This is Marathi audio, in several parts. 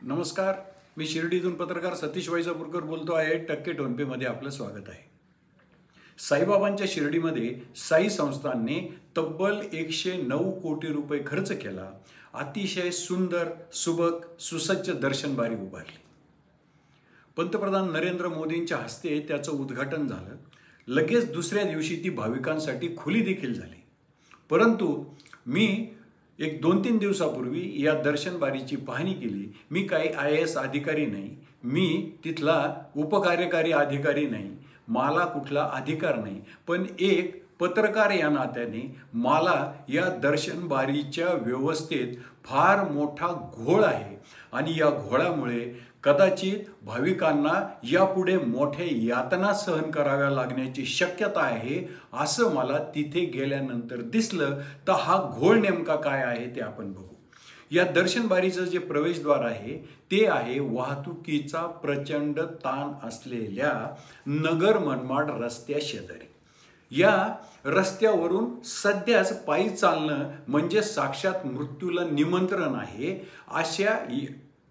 नमस्कार, मी शिर्डीतून पत्रकार सतीश वैजापूरकर बोलतो आहे. टक्के टोनपेमध्ये आपलं स्वागत आहे. साईबाबांच्या शिर्डीमध्ये साई संस्थानने तब्बल 109 कोटी रुपये खर्च केला. अतिशय सुंदर, सुबक, सुसज्ज दर्शनबारी उभारली. पंतप्रधान नरेंद्र मोदींच्या हस्ते त्याचं उद्घाटन झालं. लगेच दुसऱ्या दिवशी ती भाविकांसाठी खुली देखील झाली. परंतु मी एक 2-3 दिवसापूर्वी या दर्शनबारीची पाहणी केली. मी काही IAS अधिकारी नाही, मी तिथला उपकार्यकारी अधिकारी नाही, मला कुठला अधिकार नाही, पण एक पत्रकार या नात्याने मला या दर्शनबारीच्या व्यवस्थेत फार मोठा घोळ आहे आणि या घोळामुळे कदाचित भाविकांना यापुढे मोठे यातना सहन कराव्या लागण्याची शक्यता आहे असं मला तिथे गेल्यानंतर दिसलं. तर हा घोळ नेमका काय आहे ते आपण बघू. या दर्शनबारीचं जे प्रवेशद्वार आहे ते आहे वाहतुकीचा प्रचंड ताण असलेल्या नगर मनमाड रस्त्या शेजारी. या रस्त्यावरून सध्याच पायी चालणं म्हणजे साक्षात मृत्यूला निमंत्रण आहे. अशा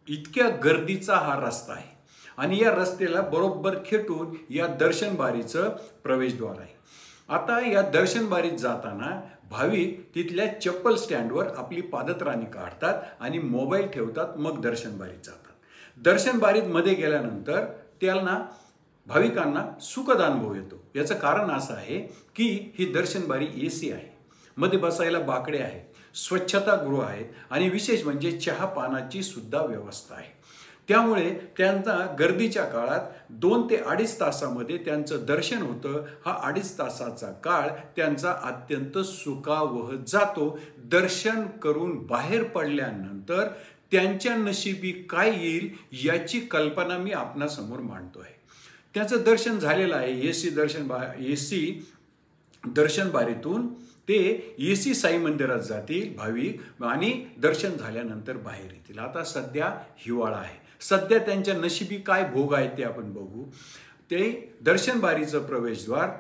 इतक्या गर्दीचा हा रस्ता आहे आणि या रस्त्याला बरोबर खेटून या दर्शनबारीचं प्रवेशद्वार आहे. आता या दर्शनबारीत जाताना भाविक तिथल्या चप्पल स्टँडवर आपली पादत्राणी काढतात आणि मोबाईल ठेवतात, मग दर्शनबारीत जातात. दर्शनबारीत मध्ये गेल्यानंतर त्यांना भाविकांना सुखद अनुभव येतो. याचं कारण असं आहे की ही दर्शनबारी AC आहे, मध्ये बसायला बाकडे आहेत, स्वच्छतागृह आहेत आणि विशेष म्हणजे चहा पानाची सुद्धा व्यवस्था आहे. त्यामुळे त्यांचा गर्दीच्या काळात 2 ते 2.5 तासामध्ये त्यांचं दर्शन होतं. हा 2.5 तासाचा काळ त्यांचा अत्यंत सुखावह जातो. दर्शन करून बाहेर पडल्यानंतर त्यांच्या नशिबी काय येईल याची कल्पना मी आपणासमोर मांडतोय. त्याचं दर्शन झालेलं आहे. AC दर्शनबारीतून ते AC साई मंदिरात जातील भाविक आणि दर्शन झाल्यानंतर बाहेर येतील. आता सध्या हिवाळा आहे. सध्या त्यांच्या नशिबी काय भोग आहेत ते आपण बघू. ते दर्शनबारीचं प्रवेशद्वार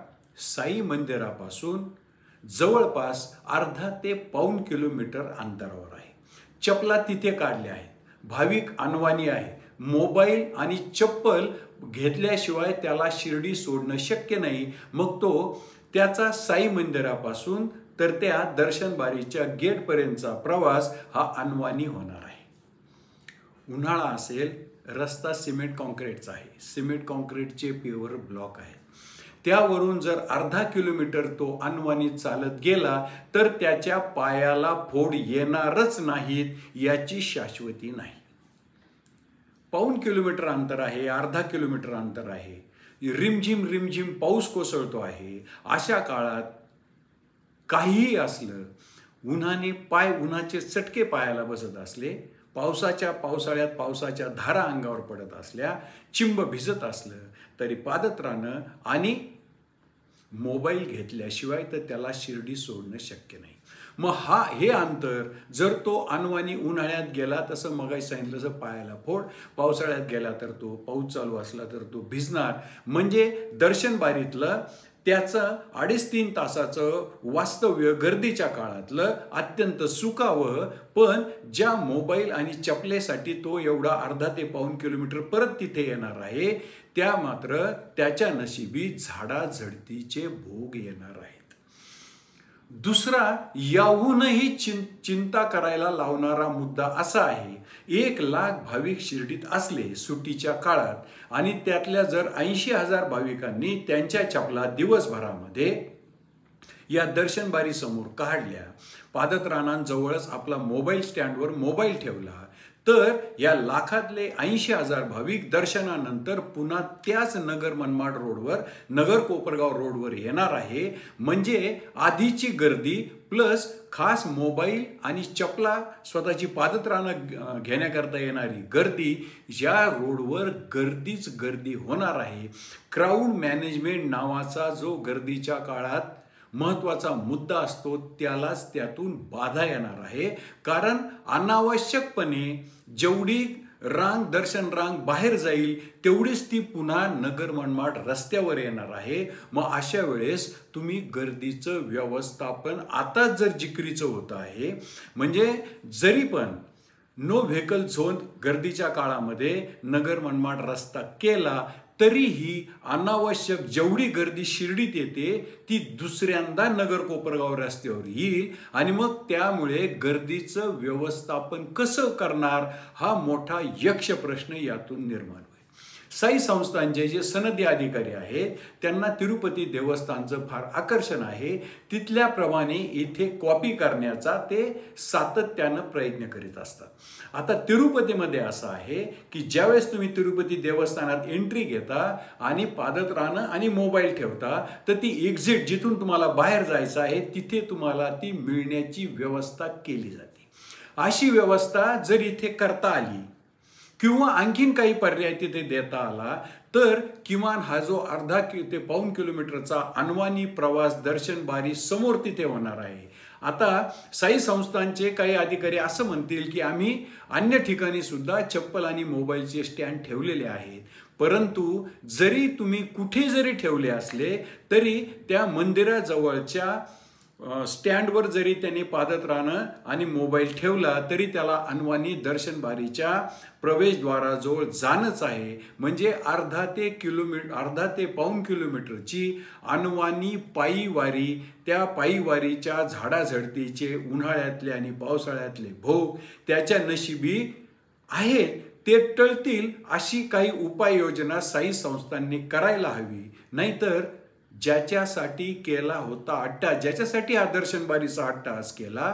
साई मंदिरापासून जवळपास अर्धा ते पाऊण किलोमीटर अंतरावर आहे. चपला तिथे काढल्या आहेत. भाविक अनवाणी आहे. मोबाईल आणि चप्पल घेतल्याशिवाय त्याला शिर्डी सोडणं शक्य नाही. मग तो त्याचा साई मंदिरापासून तर त्या दर्शनबारीच्या गेटपर्यंतचा प्रवास हा अनवाणी होणार आहे. उन्हाळा असेल, रस्ता सिमेंट कॉन्क्रीटचा आहे. सिमेंट कॉन्क्रीटचे पेवर ब्लॉक आहेत. त्यावरून जर अर्धा किलोमीटर तो अनवाणी चालत गेला तर त्याच्या पायाला फोड येणारच नाहीत याची शाश्वती नाही. पाऊण किलोमीटर अंतर आहे, अर्धा किलोमीटर अंतर आहे. रिमझिम रिमझिम पाऊस कोसळतो आहे. अशा काळात काहीही असलं, उन्हाचे चटके पायाला बसत असले, पावसाळ्यात पावसाच्या धारा अंगावर पडत असल्या, चिंब भिजत असलं तरी पादत्राणं आणि मोबाईल घेतल्याशिवाय तर त्याला शिर्डी सोडणं शक्य नाही. मग हे अंतर जर तो अनवाणी उन्हाळ्यात गेला तसं मगाशी सांगितलं तसं पायाला फोड, पावसाळ्यात गेला तर तो पाऊस चालू असला तर तो भिजणार. म्हणजे दर्शनबारीतलं त्याचं 2.5-3 तासाचं वास्तव्य गर्दीच्या काळातलं अत्यंत सुखावह, पण ज्या मोबाईल आणि चपलेसाठी तो एवढा अर्धा ते पाऊण किलोमीटर परत तिथे येणार आहे त्या मात्र त्याच्या नशिबी झाडाझडतीचे भोग येणार आहेत. दुसरा याहूनही चिंता करायला लावणारा मुद्दा असा आहे, 1 लाख भाविक शिर्डीत असले सुट्टीच्या काळात आणि त्यातल्या जर 80,000 भाविकांनी त्यांच्या चपला दिवसभरामध्ये या दर्शनबारी समोर काढल्या, पादत्राणांजवळच आपला मोबाईल स्टँडवर मोबाईल ठेवला, तर या लाखातले 80,000 भाविक दर्शनानंतर पुन्हा त्याच नगर मनमाड रोडवर, नगर कोपरगाव रोडवर येणार आहे. म्हणजे आधीची गर्दी प्लस खास मोबाईल आणि चपला, स्वतःची पादत्राणं घेण्याकरता येणारी गर्दी, या रोडवर गर्दीच गर्दी होणार आहे. क्राऊड मॅनेजमेंट नावाचा जो गर्दीच्या काळात महत्त्वाचा मुद्दा असतो त्यालाच त्यातून बाधा येणार आहे. कारण अनावश्यकपणे जेवढी दर्शन रांग बाहेर जाईल तेवढीच ती पुन्हा नगर मनमाड रस्त्यावर येणार आहे. मग अशा वेळेस तुम्ही गर्दीचं व्यवस्थापन आता जर जिकरीचं होत आहे, म्हणजे जरी पण नो व्हेकल झोन गर्दीच्या काळामध्ये नगर मनमाड रस्ता केला तरीही अनावश्यक जेवढी गर्दी शिर्डीत येते ती दुसऱ्यांदा नगर कोपरगाव रस्त्यावर येईल आणि मग त्यामुळे गर्दीचं व्यवस्थापन कसं करणार हा मोठा यक्ष प्रश्न यातून निर्माण होईल। साई संस्थांचे जे सनदी अधिकारी आहेत त्यांना तिरुपती देवस्थानचं फार आकर्षण आहे, तिथल्याप्रमाणे इथे कॉपी करण्याचा ते सातत्यानं प्रयत्न करीत असतात। आता तिरुपतीमध्ये असं आहे की ज्यावेळेस तुम्ही तिरुपती देवस्थानात एंट्री घेता आणि पादत्राणं आणि मोबाईल ठेवता तर ती एक्झिट जिथून तुम्हाला बाहेर जायचं आहे तिथे तुम्हाला ती मिळण्याची व्यवस्था केली जाते। अशी व्यवस्था जर इथे करता आली किंवा आणखीन काही पर्याय तिथे देता आला तर किमान हा जो अर्धा ते पाऊण किलोमीटरचा अनवाणी प्रवास दर्शन बारी समोर तिथे होणार आहे। आता साई संस्थांचे काही अधिकारी असं म्हणतील की आम्ही अन्य ठिकाणी सुद्धा चप्पल आणि मोबाईलचे स्टँड ठेवलेले आहेत, परंतु जरी तुम्ही कुठे जरी ठेवले असले तरी त्या मंदिराजवळच्या स्टँडवर जरी त्यांनी पादत्राणं आणि मोबाईल ठेवला तरी त्याला अनवाणी दर्शन बारीच्या प्रवेशद्वाराजवळ जाणंच आहे। म्हणजे अर्धा ते पाऊण किलोमीटरची अनवाणी पायी वारी, त्या पायी वारीच्या झाडाझडतीचे उन्हाळ्यातले आणि पावसाळ्यातले भोग त्याच्या नशिबी आहेत ते टळतील अशी काही उपाययोजना साई संस्थांनी करायला हवी। नाहीतर ज्याच्यासाठी केला होता अट्टाहास, ज्याच्यासाठी हा दर्शनबारीचा अट्टाहास केला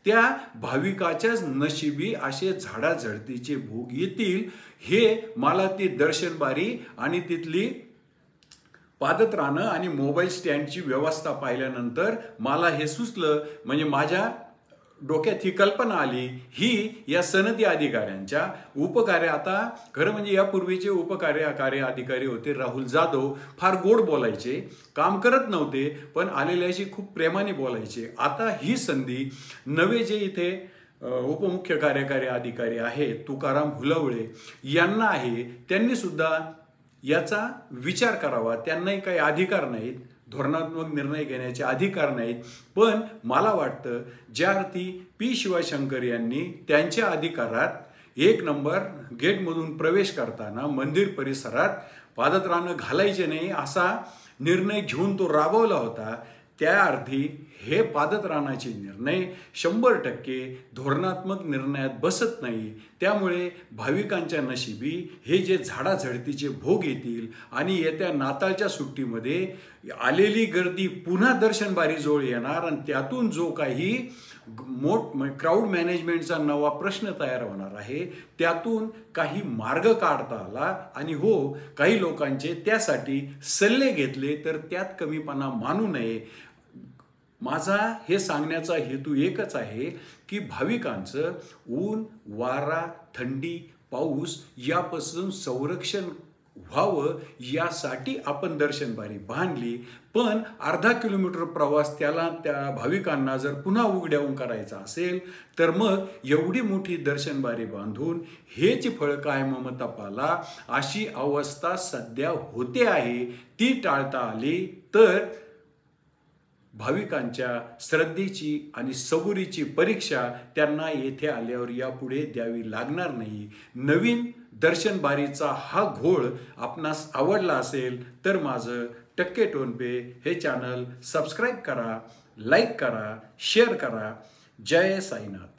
त्या भाविकाच्याच नशिबी असे झाडाझडतीचे भोग येतील। हे मला ती दर्शनबारी आणि तिथली पादत्राणं आणि मोबाईल स्टँडची व्यवस्था पाहिल्यानंतर मला हे सुचलं, म्हणजे माझ्या डोक्यात ही कल्पना आली। ही या सनदी अधिकाऱ्यांच्या उपकार्य, आता खरं म्हणजे यापूर्वीचे उपकार्यकारी अधिकारी होते राहुल जाधव, फार गोड बोलायचे, काम करत नव्हते पण आलेल्याशी खूप प्रेमाने बोलायचे। आता ही संधी नवे जे इथे उपमुख्य कार्यकारी अधिकारी आहेत तुकाराम हुलवळे यांना आहे, त्यांनी सुद्धा याचा विचार करावा। त्यांनाही काही अधिकार नाहीत, धोरणात्मक निर्णय घेण्याचे अधिकार नाहीत, पण मला वाटतं ज्या अर्थी पी शिवशंकर यांनी त्यांच्या अधिकारात 1 नंबर गेटमधून प्रवेश करताना मंदिर परिसरात पादत्राणं घालायचे नाही असा निर्णय घेऊन तो राबवला होता, त्या अर्थी हे पादत्राणाचे निर्णय 100% धोरणात्मक निर्णयात बसत नाही। त्यामुळे भाविकांच्या नशिबी हे जे झाडाझडतीचे भोग येतील आणि येत्या नाताळच्या सुट्टीमध्ये आलेली गर्दी पुन्हा दर्शनबारीजवळ येणार आणि त्यातून जो काही क्राऊड मॅनेजमेंटचा नवा प्रश्न तयार होणार आहे त्यातून काही मार्ग काढता आला आणि हो काही लोकांचे त्यासाठी सल्ले घेतले तर त्यात कमीपणा मानू नये। माझा हे सांगण्याचा हेतू एकच आहे की भाविकांचं ऊन, वारा, थंडी, पाऊस यापासून संरक्षण व्हावं यासाठी आपण दर्शनबारी बांधली, पण अर्धा किलोमीटर प्रवास त्या भाविकांना जर पुन्हा उघड्यावून करायचा असेल तर मग एवढी मोठी दर्शनबारी बांधून हेच फळ काय ममता पाला अशी अवस्था सध्या होते आहे, ती टाळता आली तर भाविकांच्या श्रद्धेची आणि सबुरीची परीक्षा त्यांना येथे आल्यावर यापुढे द्यावी लागणार नाही। नवीन दर्शनबारीचा हा घोळ आपणास आवडला असेल तर माझं टक्के टोनपे हे चॅनल सबस्क्राईब करा, लाईक करा, शेअर करा। जय साईनाथ।